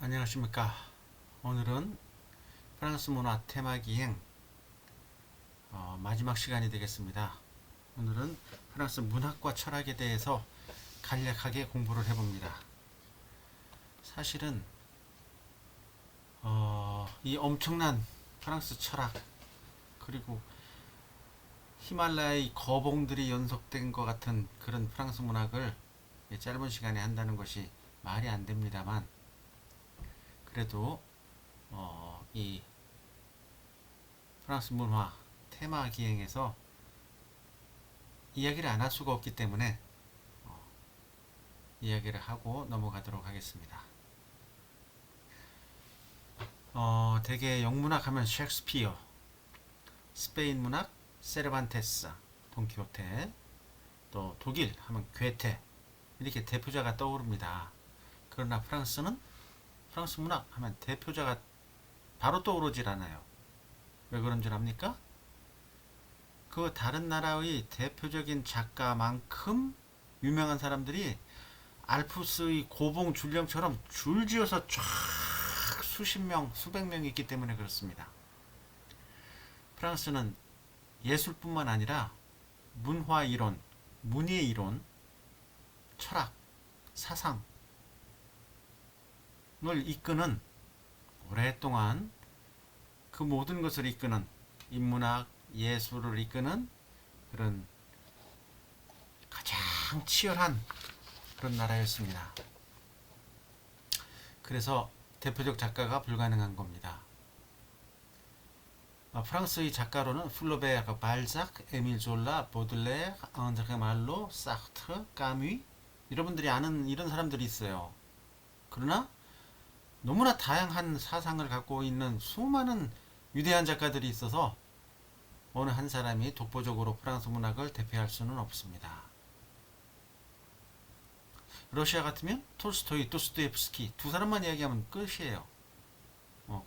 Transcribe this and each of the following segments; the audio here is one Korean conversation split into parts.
안녕하십니까. 오늘은 프랑스 문화 테마 기행 마지막 시간이 되겠습니다. 오늘은 프랑스 문학과 철학에 대해서 간략하게 공부를 해봅니다. 사실은 이 엄청난 프랑스 철학, 그리고 히말라야의 거봉들이 연속된 것 같은 그런 프랑스 문학을 짧은 시간에 한다는 것이 말이 안 됩니다만, 그래도 이 프랑스 문화 테마 기행에서 이야기를 안 할 수가 없기 때문에 이야기를 하고 넘어가도록 하겠습니다. 대개 영문학 하면 셰익스피어, 스페인 문학 세르반테스, 돈키호테, 또 독일 하면 괴테, 이렇게 대표자가 떠오릅니다. 그러나 프랑스 문학 하면 대표자가 바로 떠오르질 않아요. 왜 그런 줄 압니까? 그 다른 나라의 대표적인 작가만큼 유명한 사람들이 알프스의 고봉 줄령처럼 줄지어서 쫙 수십 명, 수백 명이 있기 때문에 그렇습니다. 프랑스는 예술뿐만 아니라 문화 이론, 문예 이론, 철학, 사상을 이끄는, 오랫동안 그 모든 것을 이끄는, 인문학, 예술을 이끄는 그런 가장 치열한 그런 나라였습니다. 그래서 대표적 작가가 불가능한 겁니다. 프랑스의 작가로는 플로베르, 발작, 에밀 졸라, 보들레르, 앙드레 말로, 사르트, 까뮤, 여러분들이 아는 이런 사람들이 있어요. 그러나 너무나 다양한 사상을 갖고 있는 수많은 위대한 작가들이 있어서 어느 한 사람이 독보적으로 프랑스 문학을 대표할 수는 없습니다. 러시아 같으면 톨스토이, 도스토옙스키 두 사람만 이야기하면 끝이에요.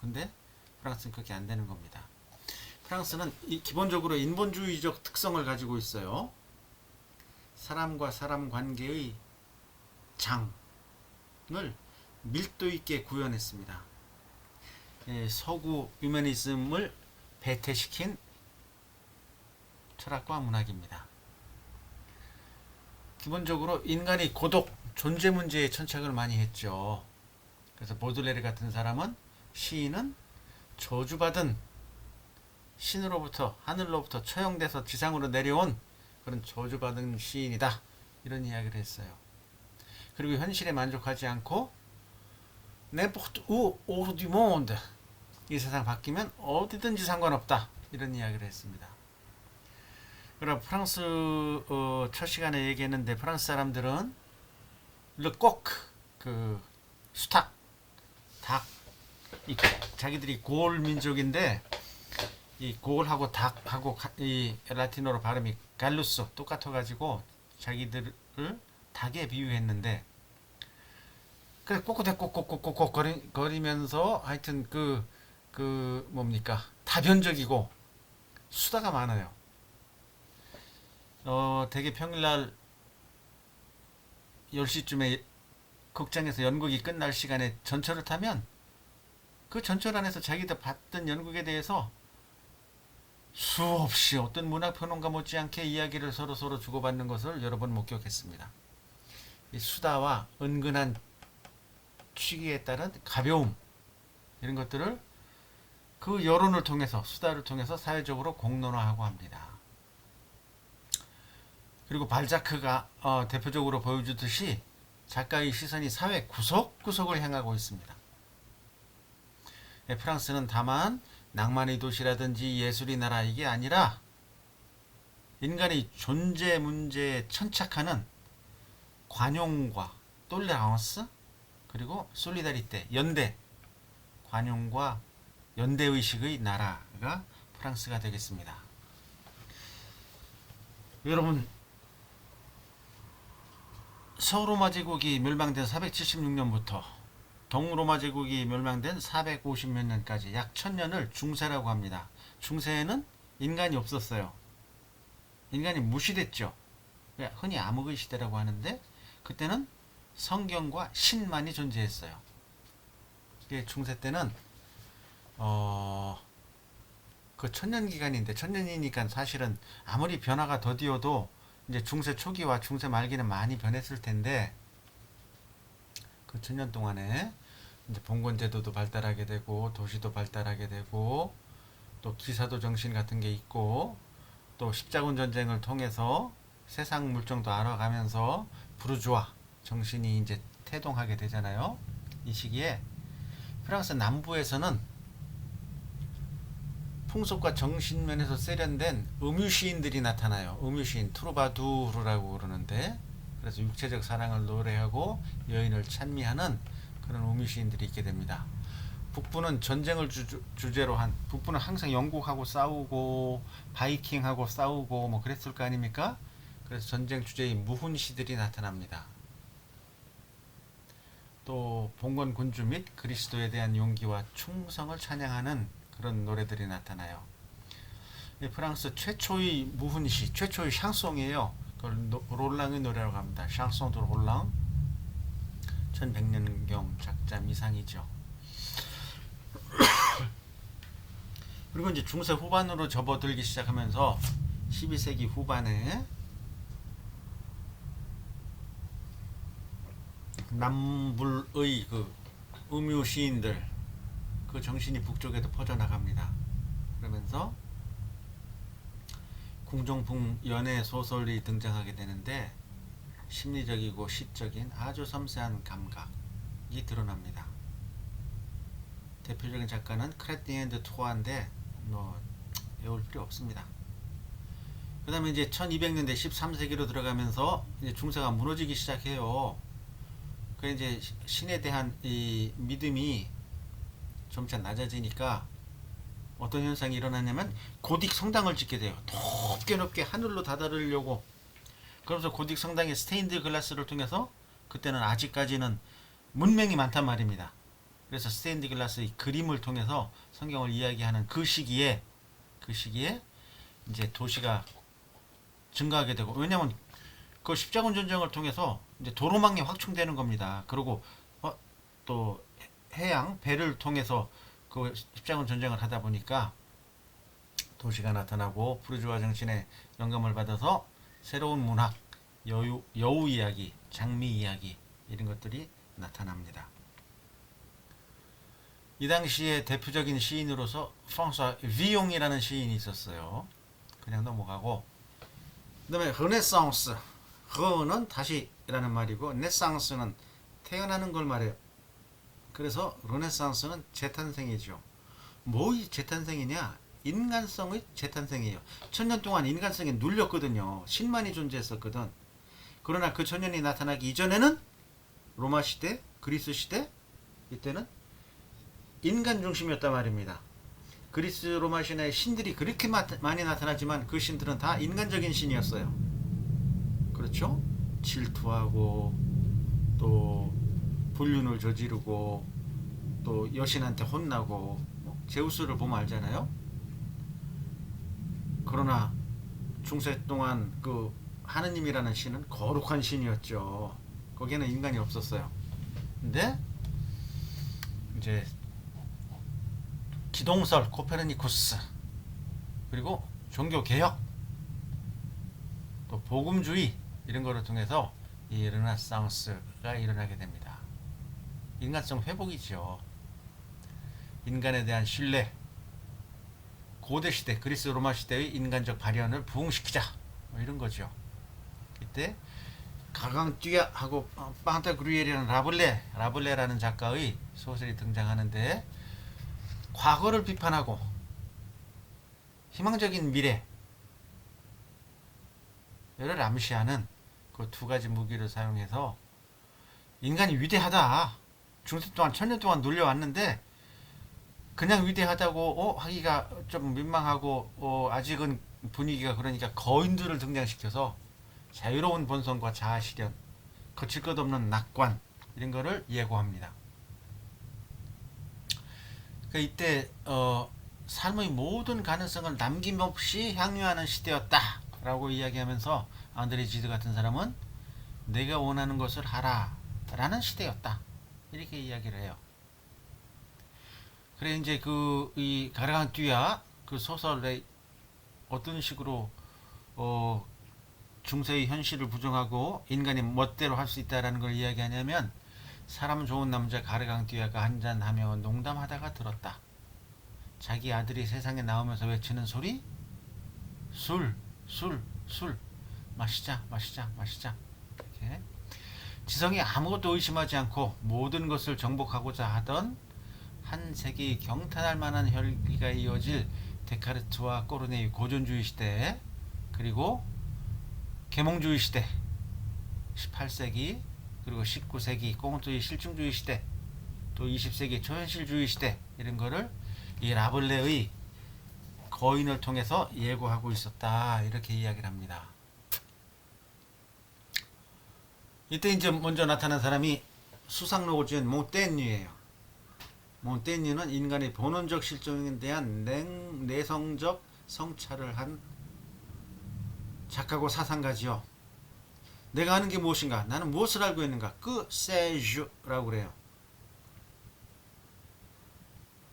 근데 프랑스는 그렇게 안 되는 겁니다. 프랑스는 기본적으로 인본주의적 특성을 가지고 있어요. 사람과 사람 관계의 장을 밀도 있게 구현했습니다. 서구 휴머니즘을 배태시킨 철학과 문학입니다. 기본적으로 인간의 고독, 존재 문제에 천착을 많이 했죠. 그래서 보들레르 같은 사람은, 시인은 저주받은 신으로부터, 하늘로부터 처형돼서 지상으로 내려온 그런 저주받은 시인이다, 이런 이야기를 했어요. 그리고 현실에 만족하지 않고 n'importe où hors du monde, 이 세상 바뀌면 어디든지 상관없다, 이런 이야기를 했습니다. 그럼 프랑스 첫 시간에 얘기했는데, 프랑스 사람들은 르꼬크, 그 수탉, 닭, 자기들이 고을 민족인데, 이 고을하고 닭하고 이 라틴어로 발음이 갈루스 똑같아가지고 자기들을 닭에 비유했는데, 그래 꼬꼬대꼬꼬꼬꼬 거리면서 하여튼 그 뭡니까, 다변적이고 수다가 많아요. 되게 평일날 10시쯤에 극장에서 연극이 끝날 시간에 전철을 타면 그 전철 안에서 자기들 봤던 연극에 대해서 수없이 어떤 문학평론가 못지않게 이야기를 서로 주고받는 것을 여러 번 목격했습니다. 이 수다와 은근한 취기에 따른 가벼움, 이런 것들을 그 여론을 통해서, 수다를 통해서 사회적으로 공론화하고 합니다. 그리고 발자크가 대표적으로 보여주듯이 작가의 시선이 사회 구석구석을 향하고 있습니다. 프랑스는 다만 낭만의 도시라든지 예술의 나라, 이게 아니라 인간의 존재 문제에 천착하는 관용과 똘레랑스, 그리고 솔리다리테, 연대, 관용과 연대의식의 나라가 프랑스가 되겠습니다. 여러분, 서로마 제국이 멸망된 476년부터 동로마 제국이 멸망된 450몇 년까지 약 1000년을 중세라고 합니다. 중세에는 인간이 없었어요. 인간이 무시됐죠. 흔히 암흑의 시대라고 하는데, 그때는 성경과 신만이 존재했어요. 이게 중세 때는 그 천년 기간인데 천년이니까 사실은 아무리 변화가 더디어도 이제 중세 초기와 중세 말기는 많이 변했을 텐데 그 천년 동안에 이제 봉건 제도도 발달하게 되고 도시도 발달하게 되고 또 기사도 정신 같은 게 있고 또 십자군 전쟁을 통해서 세상 물정도 알아가면서 부르주아 정신이 이제 태동하게 되잖아요. 이 시기에 프랑스 남부에서는 풍속과 정신면에서 세련된 음유시인들이 나타나요. 음유시인 트루바두르라고 그러는데 그래서 육체적 사랑을 노래하고 여인을 찬미하는 그런 음유시인들이 있게 됩니다. 북부는 전쟁을 주제로 한 북부는 항상 영국하고 싸우고 바이킹하고 싸우고 뭐 그랬을 거 아닙니까? 그래서 전쟁 주제인 무훈시들이 나타납니다. 또 봉건 군주 및 그리스도에 대한 용기와 충성을 찬양하는 그런 노래들이 나타나요. 프랑스 최초의 무훈시, 최초의 샹송이에요. 그걸 롤랑의 노래라고 합니다. 샹송 드 롤랑 1100년경 작자 미상이죠. 그리고 이제 중세 후반으로 접어들기 시작하면서 12세기 후반에 남불의 그 음유 시인들 그 정신이 북쪽에도 퍼져나갑니다. 그러면서 궁정풍 연애 소설이 등장하게 되는데 심리적이고 시적인 아주 섬세한 감각이 드러납니다. 대표적인 작가는 크레티엔드 투아인데 뭐 외울 필요 없습니다. 그 다음에 이제 1200년대 13세기로 들어가면서 이제 중세가 무너지기 시작해요. 그 이제 신에 대한 이 믿음이 점차 낮아지니까 어떤 현상이 일어나냐면 고딕 성당을 짓게 돼요. 높게 하늘로 다다르려고. 그러면서 고딕 성당의 스테인드 글라스를 통해서 그때는 아직까지는 문명이 많단 말입니다. 그래서 스테인드 글라스의 그림을 통해서 성경을 이야기하는 그 시기에 이제 도시가 증가하게 되고, 왜냐면 그 십자군 전쟁을 통해서 이제 도로망이 확충되는 겁니다. 그리고 또 해양 배를 통해서 그 십자군 전쟁을 하다 보니까 도시가 나타나고 부르주아 정신의 영감을 받아서 새로운 문학, 여우 이야기, 장미 이야기 이런 것들이 나타납니다. 이 당시에 대표적인 시인으로서 프랑스와 비용이라는 시인이 있었어요. 그냥 넘어가고, 그 다음에 르네상스, 르는 다시라는 말이고 네상스는 태어나는 걸 말해요. 그래서 르네상스는 재탄생이죠. 뭐의 재탄생이냐? 인간성의 재탄생이에요. 천년 동안 인간성이 눌렸거든요. 신만이 존재했었거든. 그러나 그 천년이 나타나기 이전에는 로마 시대, 그리스 시대, 이때는 인간 중심이었단 말입니다. 그리스 로마 신화의 신들이 그렇게 많이 나타나지만 그 신들은 다 인간적인 신이었어요. 그렇죠? 질투하고 또 불륜을 저지르고 또 여신한테 혼나고, 제우스를 보면 알잖아요. 그러나 중세 동안 그 하느님이라는 신은 거룩한 신이었죠. 거기에는 인간이 없었어요. 근데 이제 기동설 코페르니쿠스, 그리고 종교개혁, 또 복음주의 이런 거를 통해서 이 르네상스가 일어나게 됩니다. 인간성 회복이죠. 인간에 대한 신뢰, 고대시대 그리스 로마 시대의 인간적 발현을 부흥시키자, 뭐 이런 거죠. 이때 가강뛰야 하고 판타그루엘이라는 라블레라는 작가의 소설이 등장하는데, 과거를 비판하고 희망적인 미래를 암시하는 그 두 가지 무기를 사용해서 인간이 위대하다, 중세 동안 천년 동안 눌려왔는데 그냥 위대하다고 하기가 좀 민망하고 아직은 분위기가 그러니까 거인들을 등장시켜서 자유로운 본성과 자아 실현, 거칠 것 없는 낙관 이런 거를 예고합니다. 그러니까 이때 삶의 모든 가능성을 남김없이 향유하는 시대였다 라고 이야기하면서 앙드레 지드 같은 사람은 내가 원하는 것을 하라 라는 시대였다 이렇게 이야기를 해요. 그래 이제 이 가라간뚜야 그 소설의 어떤 식으로 어 중세의 현실을 부정하고 인간이 멋대로 할 수 있다라는 걸 이야기하냐면 사람 좋은 남자 가르강띠아가 한잔하며 농담하다가 들었다. 자기 아들이 세상에 나오면서 외치는 소리? 술, 술, 술. 마시자, 마시자, 마시자. 이렇게. 지성이 아무것도 의심하지 않고 모든 것을 정복하고자 하던 한 세기 경탄할 만한 혈기가 이어질 데카르트와 꼬르네의 고전주의 시대, 그리고 계몽주의 시대 18세기, 그리고 19세기 꽁트의 실증주의 시대, 또 20세기 초현실주의 시대, 이런 거를 이 라블레의 거인을 통해서 예고하고 있었다, 이렇게 이야기를 합니다. 이때 이제 먼저 나타난 사람이 수상로고지은 몽테뉴예요. 몽테뉴는 인간의 본원적 실존에 대한 내성적 성찰을 한 작가고 사상가지요. 내가 하는 게 무엇인가? 나는 무엇을 알고 있는가? 그 세주라고 그래요.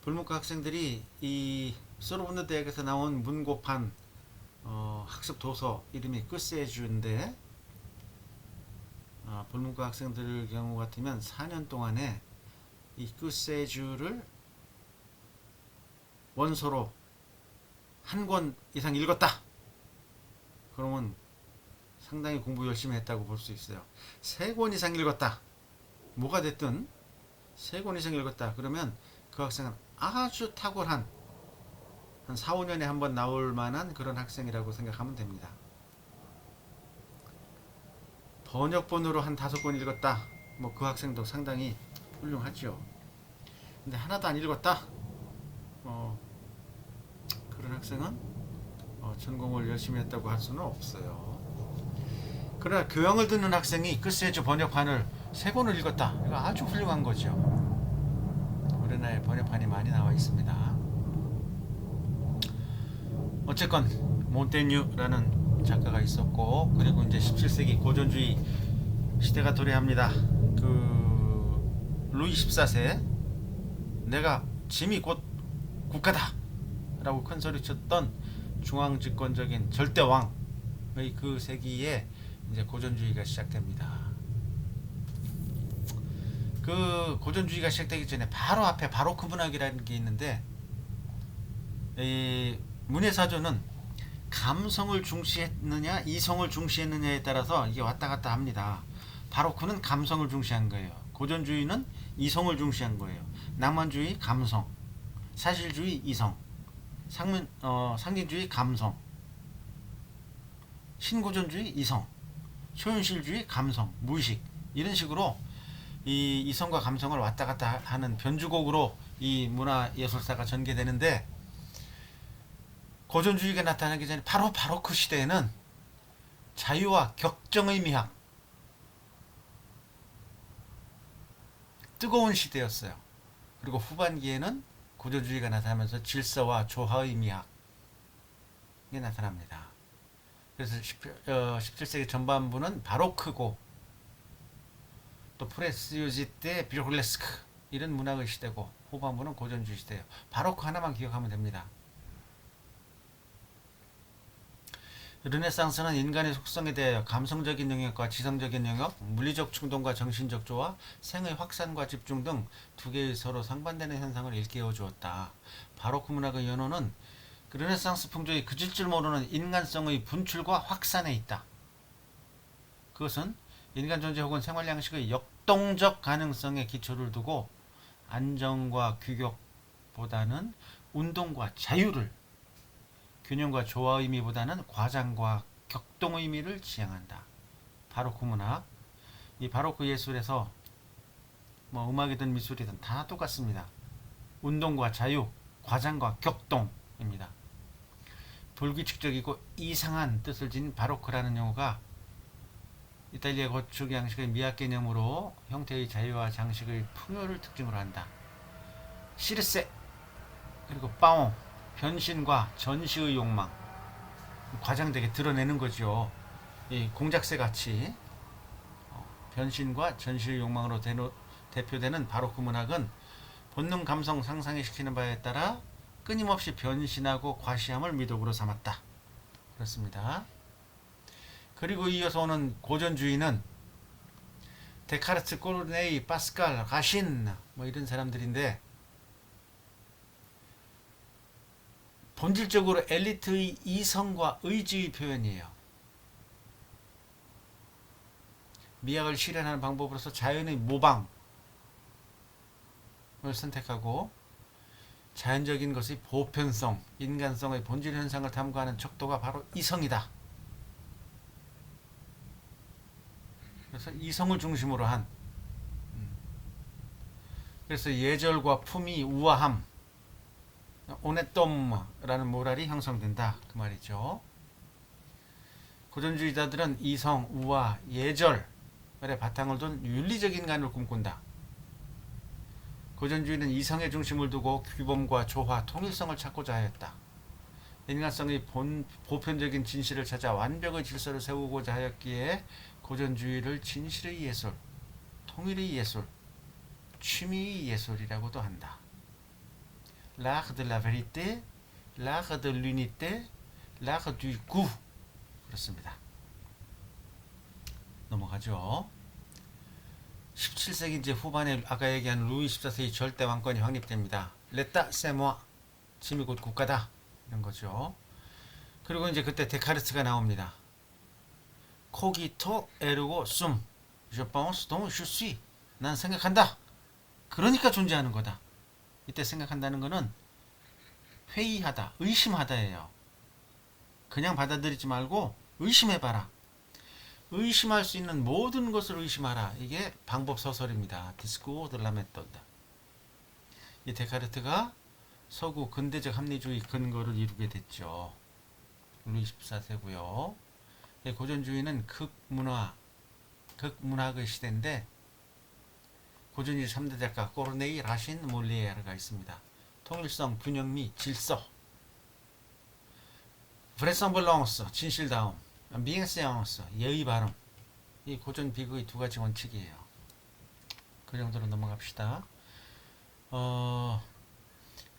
불문과 학생들이 이 소르본느 대학에서 나온 문고판 학습 도서 이름이 그 세주인데, 불문과 학생들 경우 같으면 4년 동안에 이 그 세주를 원서로 한 권 이상 읽었다. 그러면 상당히 공부 열심히 했다고 볼 수 있어요. 3권 이상 읽었다. 뭐가 됐든 3권 이상 읽었다. 그러면 그 학생은 아주 탁월한, 한 4, 5년에 한 번 나올 만한 그런 학생이라고 생각하면 됩니다. 번역본으로 한 5권 읽었다. 뭐 그 학생도 상당히 훌륭하죠. 근데 하나도 안 읽었다. 그런 학생은 전공을 열심히 했다고 할 수는 없어요. 그러나 교양을 듣는 학생이 글쎄저 번역판을 3권을 읽었다. 이거 아주 훌륭한 거죠. 우리나라에 번역판이 많이 나와 있습니다. 어쨌건 몬테뉴라는 작가가 있었고, 그리고 이제 17세기 고전주의 시대가 도래합니다. 루이 14세, 내가 짐이 곧 국가다 라고 큰 소리쳤던 중앙집권적인 절대왕의 그 세기에 이제 고전주의가 시작됩니다. 그 고전주의가 시작되기 전에 바로 앞에 바로크 문학이라는 게 있는데, 이 문예사조는 감성을 중시했느냐 이성을 중시했느냐에 따라서 이게 왔다 갔다 합니다. 바로크는 감성을 중시한 거예요. 고전주의는 이성을 중시한 거예요. 낭만주의 감성, 사실주의 이성, 상징주의 감성, 신고전주의 이성, 초현실주의 감성, 무의식, 이런 식으로 이 이성과 감성을 왔다 갔다 하는 변주곡으로 이 문화예술사가 전개되는데, 고전주의가 나타나기 전에 바로 바로크 시대에는 자유와 격정의 미학, 뜨거운 시대였어요. 그리고 후반기에는 고전주의가 나타나면서 질서와 조화의 미학이 나타납니다. 그래서 17세기 전반부는 바로크고, 또 프레스유지 때 비르레스크, 이런 문학의 시대고, 후반부는 고전주의 시대예요. 바로크 하나만 기억하면 됩니다. 르네상스는 인간의 속성에 대하여 감성적인 영역과 지성적인 영역, 물리적 충동과 정신적 조화, 생의 확산과 집중 등 두 개의 서로 상반되는 현상을 일깨워 주었다. 바로크 문학의 연호는 르네상스 풍조의 그칠 줄 모르는 인간성의 분출과 확산에 있다. 그것은 인간 존재 혹은 생활 양식의 역동적 가능성에 기초를 두고 안정과 규격보다는 운동과 자유를, 균형과 조화 의미보다는 과장과 격동 의미를 지향한다. 바로크 문학, 이 바로크 예술에서 뭐 음악이든 미술이든 다 똑같습니다. 운동과 자유, 과장과 격동입니다. 불규칙적이고 이상한 뜻을 지닌 바로크라는 용어가 이탈리아 건축 양식의 미학 개념으로 형태의 자유와 장식의 풍요를 특징으로 한다. 시르세, 그리고 파옹, 변신과 전시의 욕망, 과장되게 드러내는 거죠. 이 공작새 같이 변신과 전시의 욕망으로 대표되는 바로크 문학은 본능 감성 상상에 시키는 바에 따라 끊임없이 변신하고 과시함을 미덕으로 삼았다. 그렇습니다. 그리고 이어서 오는 고전주의는 데카르트, 코르네이, 파스칼, 가신 뭐 이런 사람들인데 본질적으로 엘리트의 이성과 의지의 표현이에요. 미학을 실현하는 방법으로서 자연의 모방을 선택하고 자연적인 것의 보편성, 인간성의 본질 현상을 탐구하는 척도가 바로 이성이다. 그래서 이성을 중심으로 한 그래서 예절과 품위, 우아함, 오네톰라는 모랄이 형성된다. 그 말이죠. 고전주의자들은 이성, 우아, 예절에 바탕을 둔 윤리적인 인간을 꿈꾼다. 고전주의는 이성의 중심을 두고 규범과 조화, 통일성을 찾고자 하였다. 인간성의 보편적인 진실을 찾아 완벽의 질서를 세우고자 하였기에 고전주의를 진실의 예술, 통일의 예술, 취미의 예술이라고도 한다. L'art de la vérité, l'art de l'unité, l'art du goût. 그렇습니다. 넘어가죠. 17세기 이제 후반에 아까 얘기한 루이 14세의 절대 왕권이 확립됩니다. L'état c'est moi. 짐이 곧 국가다. 이런 거죠. 그리고 이제 그때 데카르트가 나옵니다. Cogito ergo sum. Je pense donc je suis. 난 생각한다. 그러니까 존재하는 거다. 이때 생각한다는 거는 회의하다, 의심하다예요. 그냥 받아들이지 말고 의심해봐라. 의심할 수 있는 모든 것을 의심하라. 이게 방법 소설입니다. Discours de la méthode. 이 데카르트가 서구 근대적 합리주의 근거를 이루게 됐죠. 루이 14세고요. 고전주의는 극문학의 시대인데 고전주의 3대 작가 코르네이, 라신, 몰리에르가 있습니다. 통일성, 균형미, 질서, vraisemblance, 진실다움, bienséance, 예의 발음. 이 고전 비극의 두 가지 원칙이에요. 그 정도로 넘어갑시다.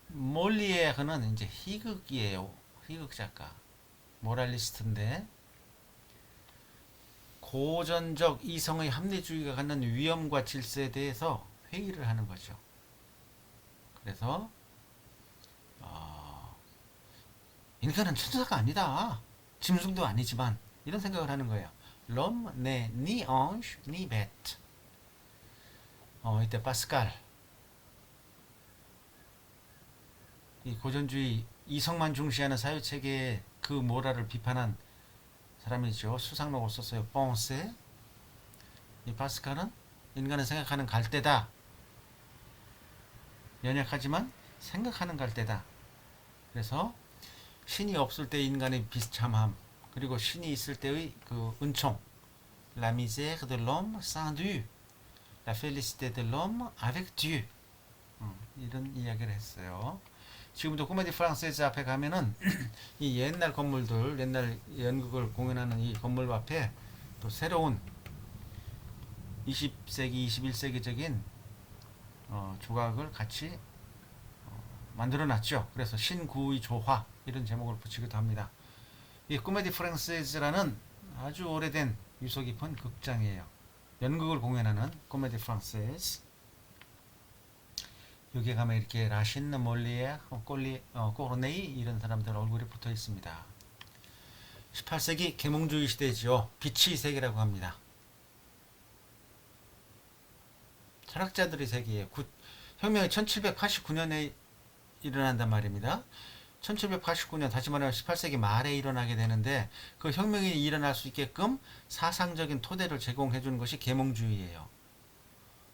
몰리에르는 이제 희극이에요. 희극 작가, 모랄리스트인데 고전적 이성의 합리주의가 갖는 위험과 질서에 대해서 회의를 하는 거죠. 그래서 인간은 천사가 아니다. 짐승도 아니지만 이런 생각을 하는 거예요. L'homme n'est ni ange ni bête. 이때 파스칼 이 고전주의 이성만 중시하는 사유체계의 그 모랄을 비판한 사람이죠. 수상록을 썼어요. 뽕세. 이 파스칼은 인간은 생각하는 갈대다. 연약하지만 생각하는 갈대다. 그래서 신이 없을 때 인간의 비참함, 그리고 신이 있을 때의 그 은총, La misère de l'homme sans Dieu, La félicité de l'homme avec Dieu. 이런 이야기를 했어요. 지금도 코미디 프랑세즈 앞에 가면은 이 옛날 건물들, 옛날 연극을 공연하는 이 건물 앞에 또 새로운 20세기, 21세기적인 조각을 같이 만들어 놨죠. 그래서 신구의 조화 이런 제목을 붙이기도 합니다. 이 코미디 프랑세즈라는 아주 오래된 유서 깊은 극장이에요. 연극을 공연하는 코미디 프랑세즈. 여기에 가면 이렇게 라신, 몰리에, 코르네이 이런 사람들 얼굴이 붙어 있습니다. 18세기 계몽주의 시대죠. 빛의 세계라고 합니다. 철학자들의 세계에 혁명이 1789년에 일어난단 말입니다. 1789년 다시 말하면 18세기 말에 일어나게 되는데 그 혁명이 일어날 수 있게끔 사상적인 토대를 제공해 주는 것이 계몽주의예요.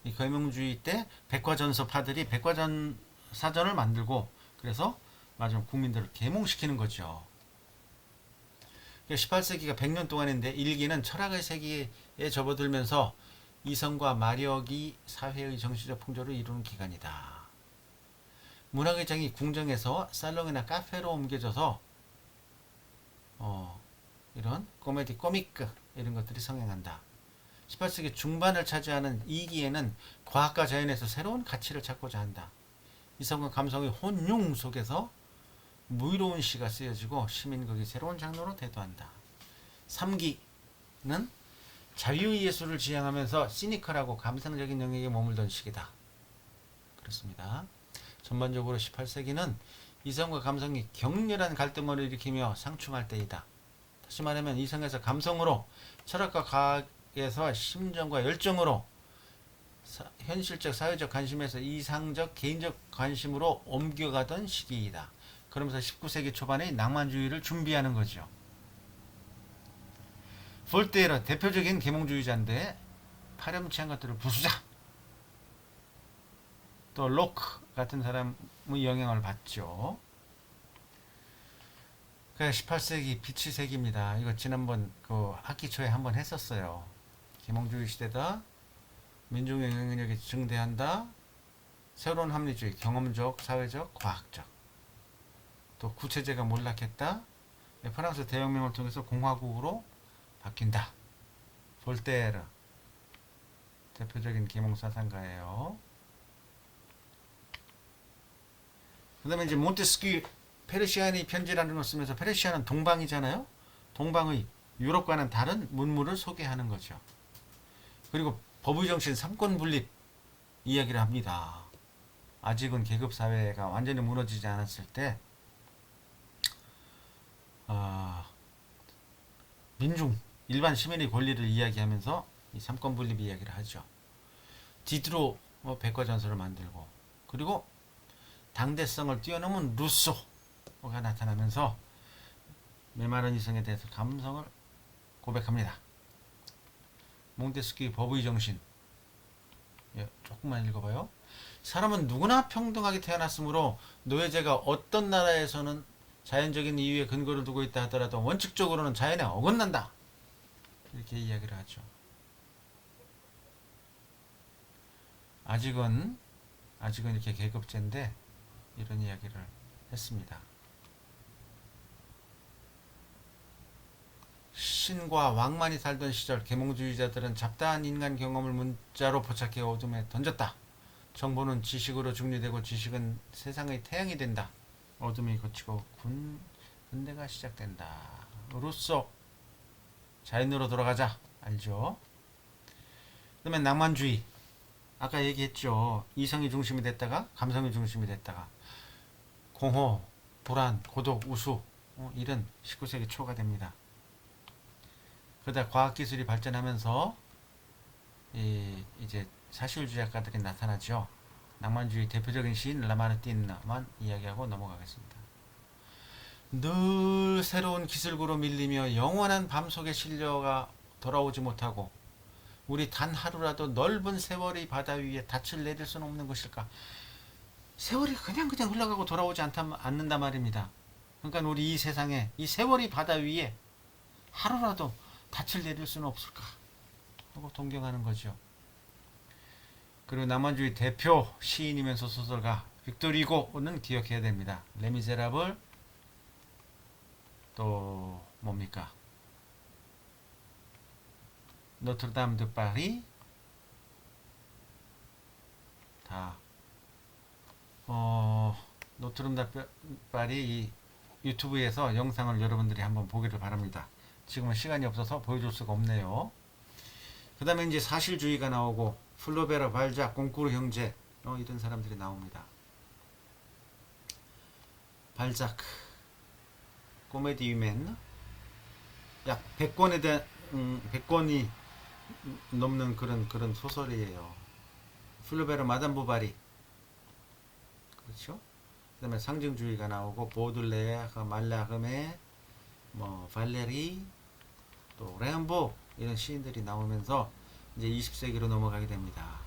이 계몽주의 때 백과전서파들이 백과전 사전을 만들고 그래서 마지막 국민들을 계몽시키는 거죠. 18세기가 100년 동안인데 일기는 철학의 세계에 접어들면서 이성과 마력이 사회의 정치적 풍조를 이루는 기간이다. 문학의 장이 궁정에서 살롱이나 카페로 옮겨져서 이런 코미디, 코믹 이런 것들이 성행한다. 18세기 중반을 차지하는 2기에는 과학과 자연에서 새로운 가치를 찾고자 한다. 이성과 감성의 혼용 속에서 무의로운 시가 쓰여지고 시민극이 새로운 장르로 대두한다. 3기는 자유예술을 지향하면서 시니컬하고 감상적인 영역에 머물던 시기다. 그렇습니다. 전반적으로 18세기는 이성과 감성이 격렬한 갈등을 일으키며 상충할 때이다. 다시 말하면 이성에서 감성으로, 철학과 과학에서 심정과 열정으로, 현실적 사회적 관심에서 이상적 개인적 관심으로 옮겨가던 시기이다. 그러면서 19세기 초반의 낭만주의를 준비하는 거죠. 볼테르 대표적인 계몽주의자인데 파렴치한 것들을 부수자. 또 로크 같은 사람의 영향을 받죠. 18세기 빛의 세기입니다. 이거 지난번 그 학기 초에 한번 했었어요. 계몽주의 시대다. 민중의 영향력이 증대한다. 새로운 합리주의, 경험적, 사회적, 과학적. 또 구체제가 몰락했다. 프랑스 대혁명을 통해서 공화국으로 바뀐다. 볼테르 대표적인 계몽사상가예요. 그 다음에 이제 몬테스큐 페르시아인의 편지라는 걸 쓰면서, 페르시아는 동방이잖아요. 동방의 유럽과는 다른 문물을 소개하는 거죠. 그리고 법의 정신 3권 분립 이야기를 합니다. 아직은 계급 사회가 완전히 무너지지 않았을 때 민중 일반 시민의 권리를 이야기하면서 이 3권 분립 이야기를 하죠. 디드로 백과전서를 만들고, 그리고 당대성을 뛰어넘은 루소가 나타나면서 메마른 이성에 대해서 감성을 고백합니다. 몽테스큐의 법의 정신, 조금만 읽어봐요. 사람은 누구나 평등하게 태어났으므로 노예제가 어떤 나라에서는 자연적인 이유에 근거를 두고 있다 하더라도 원칙적으로는 자연에 어긋난다. 이렇게 이야기를 하죠. 아직은 이렇게 계급제인데 이런 이야기를 했습니다. 신과 왕만이 살던 시절 계몽주의자들은 잡다한 인간 경험을 문자로 포착해 어둠에 던졌다. 정보는 지식으로 중리되고 지식은 세상의 태양이 된다. 어둠이 걷히고 근대가 시작된다. 루소 자연으로 돌아가자. 알죠? 그 다음에 낭만주의. 아까 얘기했죠. 이성이 중심이 됐다가 감성이 중심이 됐다가 공허, 불안, 고독, 우수 이런 19세기 초가 됩니다. 그러다 과학기술이 발전하면서 이제 사실주의 작가들이 나타나죠. 낭만주의 대표적인 시인 라마르틴만 이야기하고 넘어가겠습니다. 늘 새로운 기술구로 밀리며 영원한 밤속에 실려가 돌아오지 못하고 우리 단 하루라도 넓은 세월의 바다 위에 닻을 내릴 수는 없는 것일까? 세월이 그냥 흘러가고 돌아오지 않는단 말입니다. 그러니까 우리 이 세상에 이 세월의 바다 위에 하루라도 닻을 내릴 수는 없을까? 하고 동경하는 거죠. 그리고 낭만주의 대표 시인이면서 소설가 빅tor 유고는 기억해야 됩니다. 레미제라블, 또 뭡니까? 노트르담 드 파리. 다 노트르담 드 파리 유튜브에서 영상을 여러분들이 한번 보기를 바랍니다. 지금은 시간이 없어서 보여줄 수가 없네요. 그 다음에 이제 사실주의가 나오고 플로베르, 발작, 콩쿠르 형제 이런 사람들이 나옵니다. 발작 코메디 유맨 약 100권에 대한 100권이 넘는 그런 소설이에요. 플로베르 마담 보바리, 그렇죠? 그 다음에 상징주의가 나오고 보들레르, 말라르메, 발레리, 또 램보 이런 시인들이 나오면서 이제 20세기로 넘어가게 됩니다.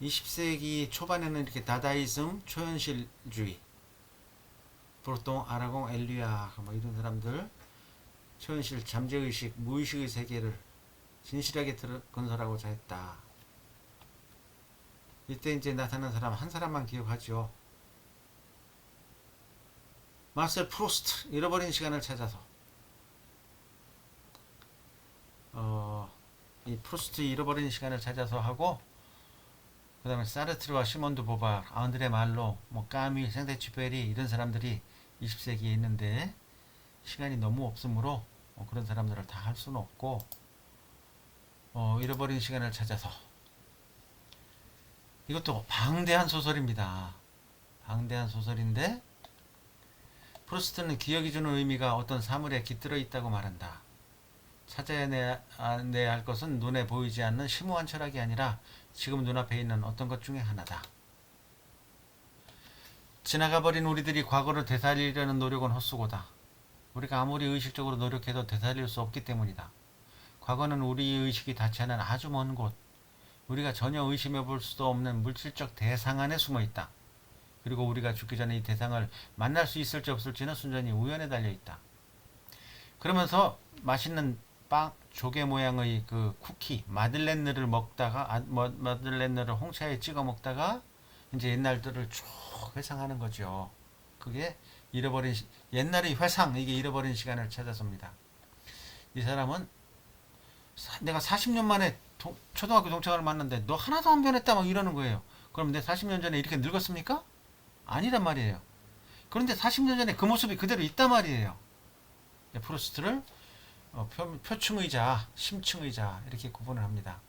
20세기 초반에는 이렇게 다다이즘, 초현실주의, 보통 아라공, 엘리아 이런 사람들 초현실, 잠재의식, 무의식의 세계를 진실하게 건설하고자 했다. 이때 이제 나타난 사람 한 사람만 기억하죠. 마셀 프루스트, 잃어버린 시간을 찾아서. 이 프루스트 잃어버린 시간을 찾아서 하고 그 다음에 사르트르와 시몬드 보바르, 앙드레 말로, 뭐 까미, 생데쥐페리 이런 사람들이 20세기에 있는데 시간이 너무 없으므로 그런 사람들을 다 할 수는 없고 잃어버린 시간을 찾아서 이것도 방대한 소설입니다. 방대한 소설인데 프루스트는 기억이 주는 의미가 어떤 사물에 깃들어 있다고 말한다. 찾아내야 할 것은 눈에 보이지 않는 심오한 철학이 아니라 지금 눈앞에 있는 어떤 것 중에 하나다. 지나가버린 우리들이 과거를 되살리려는 노력은 헛수고다. 우리가 아무리 의식적으로 노력해도 되살릴 수 없기 때문이다. 과거는 우리의 의식이 닿지 않은 아주 먼 곳, 우리가 전혀 의심해 볼 수도 없는 물질적 대상 안에 숨어 있다. 그리고 우리가 죽기 전에 이 대상을 만날 수 있을지 없을지는 순전히 우연에 달려 있다. 그러면서 맛있는 빵, 조개 모양의 그 쿠키, 마들렌느를 먹다가, 마들렌느를 홍차에 찍어 먹다가, 이제 옛날들을 쭉 회상하는 거죠. 그게 옛날의 회상, 이게 잃어버린 시간을 찾아서입니다. 이 사람은 내가 40년 만에 초등학교 동창을 만났는데 너 하나도 안 변했다 막 이러는 거예요. 그럼 내 40년 전에 이렇게 늙었습니까? 아니란 말이에요. 그런데 40년 전에 그 모습이 그대로 있단 말이에요. 프루스트를 표충의자, 심층의자 이렇게 구분을 합니다.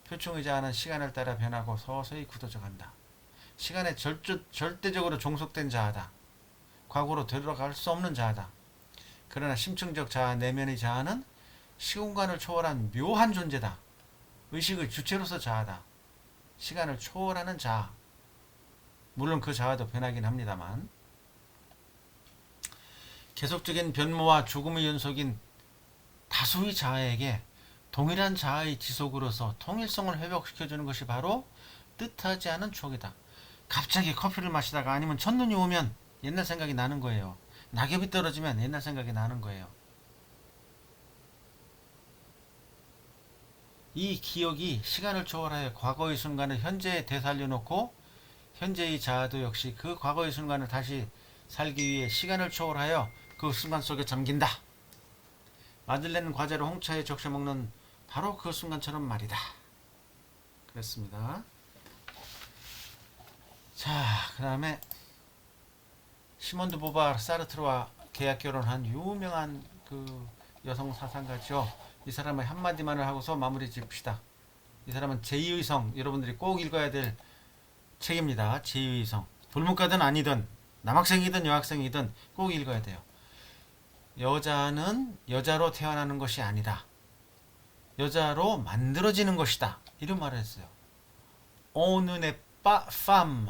표충의자는 시간을 따라 변하고 서서히 굳어져 간다. 시간에 절대적으로 종속된 자아다. 과거로 되돌아갈 수 없는 자아다. 그러나 심층적 자아, 내면의 자아는 시공간을 초월한 묘한 존재다. 의식의 주체로서 자아다. 시간을 초월하는 자아. 물론 그 자아도 변하긴 합니다만 계속적인 변모와 죽음의 연속인 다수의 자아에게 동일한 자아의 지속으로서 통일성을 회복시켜주는 것이 바로 뜻하지 않은 추억이다. 갑자기 커피를 마시다가 아니면 첫눈이 오면 옛날 생각이 나는 거예요. 낙엽이 떨어지면 옛날 생각이 나는 거예요. 이 기억이 시간을 초월하여 과거의 순간을 현재에 되살려놓고 현재의 자아도 역시 그 과거의 순간을 다시 살기 위해 시간을 초월하여 그 순간 속에 잠긴다. 마들렌 과자를 홍차에 적셔 먹는 바로 그 순간처럼 말이다. 그랬습니다. 자, 그 다음에 시몬드 보바르 사르트르와 계약 결혼한 유명한 그 여성 사상가죠. 이 사람의 한마디만을 하고서 마무리 짓읍시다. 이 사람은 제2의 성, 여러분들이 꼭 읽어야 될 책입니다. 제2의 성. 불문과든 아니든 남학생이든 여학생이든 꼭 읽어야 돼요. 여자는 여자로 태어나는 것이 아니다. 여자로 만들어지는 것이다. 이런 말을 했어요. On ne n'est pas femme,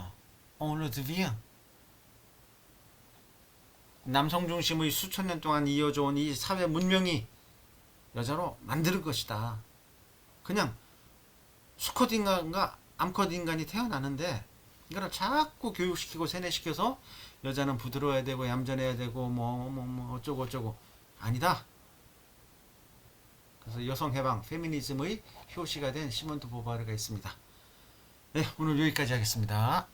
on le devient. 남성 중심의 수천 년 동안 이어져 온 이 사회 문명이 여자로 만들 것이다. 그냥 수컷 인간과 암컷 인간이 태어나는데 이거를 자꾸 교육시키고 세뇌시켜서 여자는 부드러워야 되고 얌전해야 되고 뭐 어쩌고 어쩌고 아니다. 그래서 여성 해방 페미니즘의 효시가 된 시몬드 보바르가 있습니다. 네, 오늘 여기까지 하겠습니다.